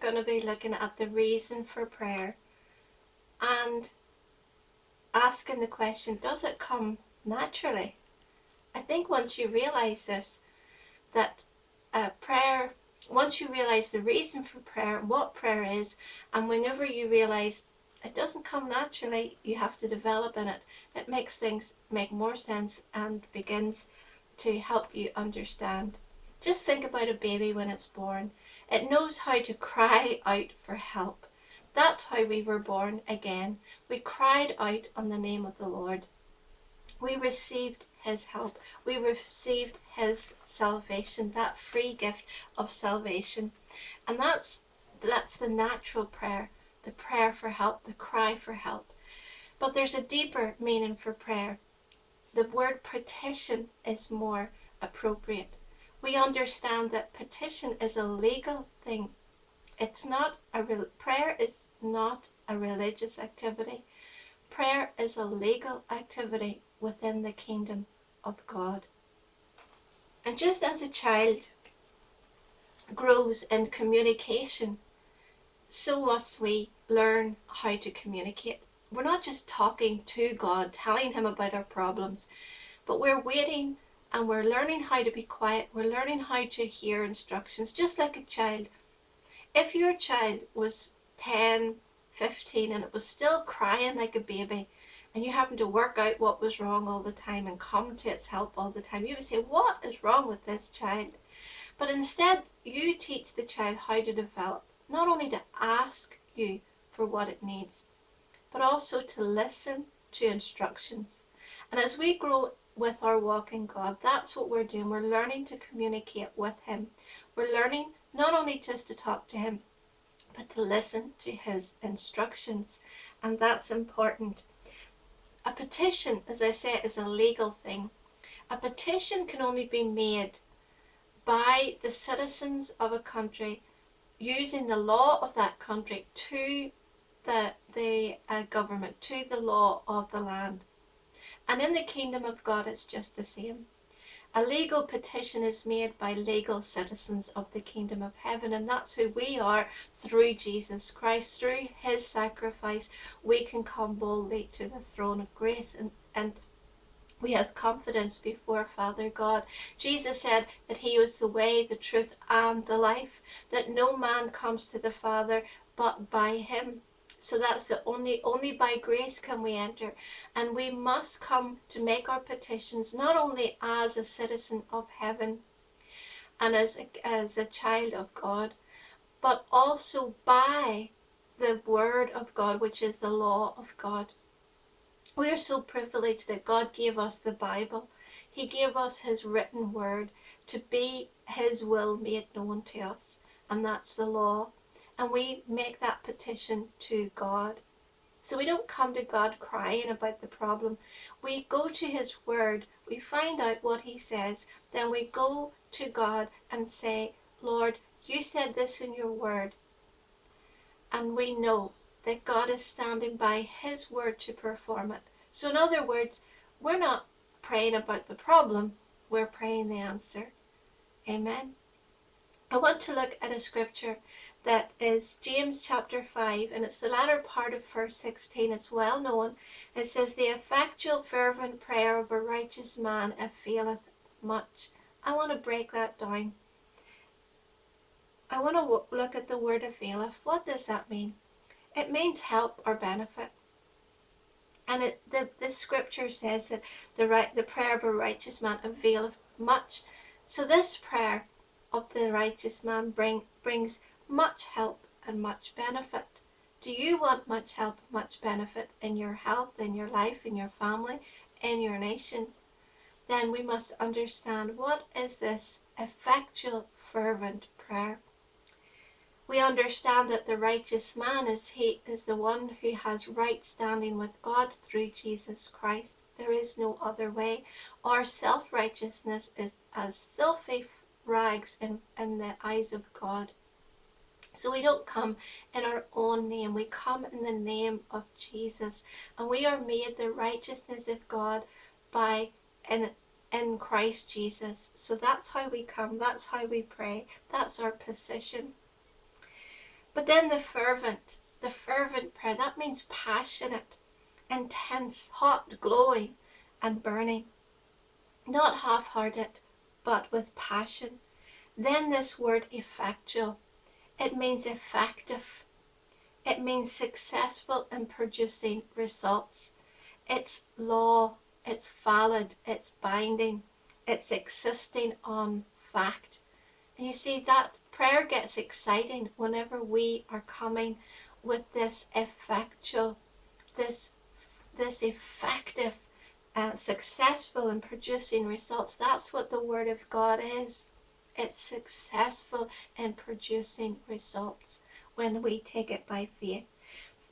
going to be looking at the reason for prayer and asking the question, does it come naturally? I think once you realize this, that prayer, once you realize the reason for prayer, what prayer is, and whenever you realize it doesn't come naturally, you have to develop in it, it makes things make more sense and begins to help you understand. Just think about a baby when it's born. It knows how to cry out for help. That's how we were born again. We cried out on the name of the Lord. We received his help. We received his salvation, that free gift of salvation. And that's the natural prayer, the prayer for help, the cry for help. But there's a deeper meaning for prayer. The word petition is more appropriate. We understand that petition is a legal thing. Prayer is not a religious activity. Prayer is a legal activity within the kingdom of God. And just as a child grows in communication, so must we learn how to communicate. We're not just talking to God, telling him about our problems, but we're waiting and we're learning how to be quiet. We're learning how to hear instructions, just like a child. If your child was 10, 15 and it was still crying like a baby, and you happen to work out what was wrong all the time and come to its help all the time, you would say, what is wrong with this child? But instead, you teach the child how to develop, not only to ask you for what it needs, but also to listen to instructions. And as we grow with our walk in God, that's what we're doing. We're learning to communicate with him. We're learning not only just to talk to him, but to listen to his instructions. And that's important. A petition, as I say, is a legal thing. A petition can only be made by the citizens of a country using the law of that country to the government, to the law of the land. And in the kingdom of God, it's just the same. A legal petition is made by legal citizens of the kingdom of heaven, and that's who we are through Jesus Christ. Through his sacrifice, we can come boldly to the throne of grace, and we have confidence before Father God. Jesus said that he was the way, the truth, and the life, that no man comes to the Father but by him. So that's the only by grace can we enter. And we must come to make our petitions, not only as a citizen of heaven and as a child of God, but also by the word of God, which is the law of God. We are so privileged that God gave us the Bible. He gave us his written word to be his will made known to us. And that's the law. And we make that petition to God. So we don't come to God crying about the problem. We go to his word. We find out what he says. Then we go to God and say, Lord, you said this in your word. And we know that God is standing by his word to perform it. So in other words, we're not praying about the problem, we're praying the answer. Amen. I want to look at a scripture that is James chapter 5, and it's the latter part of verse 16. It's well known. It says, the effectual fervent prayer of a righteous man availeth much. I want to break that down. I want to look at the word availeth. What does that mean? It means help or benefit. And the scripture says that the prayer of a righteous man availeth much. So this prayer of the righteous man brings much help and much benefit. Do you want much help, much benefit in your health, in your life, in your family, in your nation? Then we must understand, what is this effectual fervent prayer? We understand that the righteous man is the one who has right standing with God through Jesus Christ. There is no other way. Our self-righteousness is as filthy rags in the eyes of God. So we don't come in our own name. We come in the name of Jesus. And we are made the righteousness of God in Christ Jesus. So that's how we come. That's how we pray. That's our position. But then the fervent prayer, that means passionate, intense, hot, glowing, and burning. Not half-hearted, but with passion. Then this word effectual, it means effective. It means successful in producing results. It's law, it's valid, it's binding, it's existing on fact. And you see, that prayer gets exciting whenever we are coming with this effectual, this effective, successful in producing results. That's what the Word of God is. It's successful in producing results when we take it by faith.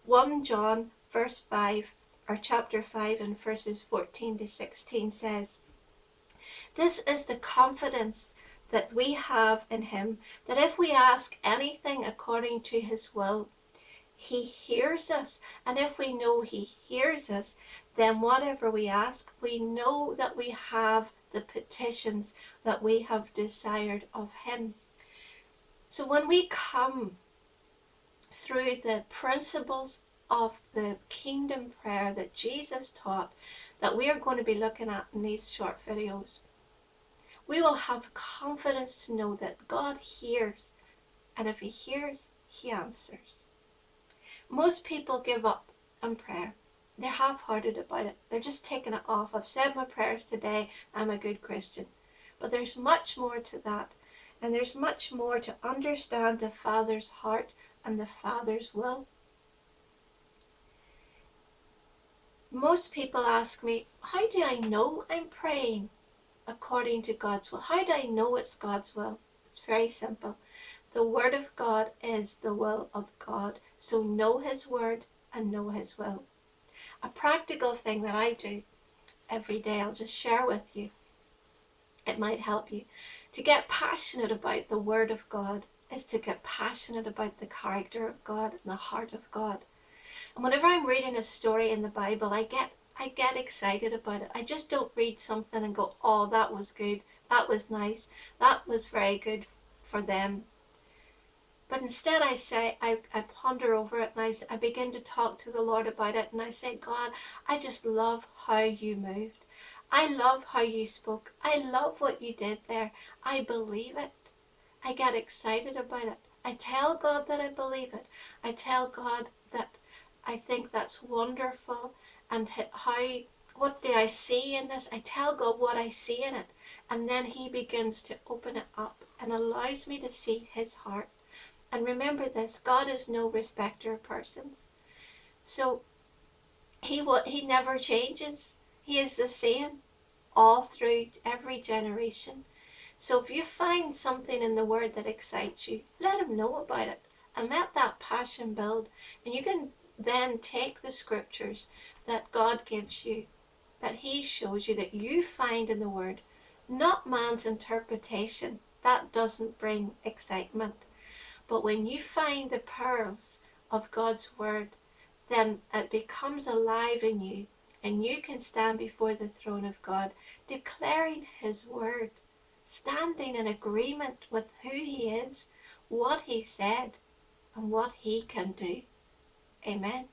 1 John verse 5, or chapter 5 and verses 14 to 16 says, "This is the confidence that we have in him, that if we ask anything according to his will, he hears us. And if we know he hears us, then whatever we ask, we know that we have the petitions that we have desired of him." So when we come through the principles of the kingdom prayer that Jesus taught, that we are going to be looking at in these short videos, we will have confidence to know that God hears, and if he hears, he answers. Most people give up on prayer. They're half-hearted about it. They're just taking it off. I've said my prayers today, I'm a good Christian. But there's much more to that. And there's much more to understand the Father's heart and the Father's will. Most people ask me, how do I know I'm praying according to God's will? How do I know it's God's will? It's very simple. The Word of God is the will of God. So know his Word and know his will. A practical thing that I do every day, I'll just share with you. It might help you. To get passionate about the Word of God is to get passionate about the character of God and the heart of God. And whenever I'm reading a story in the Bible, I get excited about it. I just don't read something and go, oh, that was good, that was nice, that was very good for them. But instead I ponder over it, and I begin to talk to the Lord about it, and I say, God, I just love how you moved. I love how you spoke. I love what you did there. I believe it. I get excited about it. I tell God that I believe it. I tell God that I think that's wonderful, and what do I see in this? I tell God what I see in it, and then he begins to open it up and allows me to see his heart. And remember this, God is no respecter of persons. So he never changes. He is the same all through every generation. So if you find something in the Word that excites you, let him know about it and let that passion build. And you can then take the scriptures that God gives you, that he shows you, that you find in the Word, not man's interpretation. That doesn't bring excitement. But when you find the pearls of God's Word, then it becomes alive in you, and you can stand before the throne of God, declaring his Word, standing in agreement with who he is, what he said, and what he can do. Amen.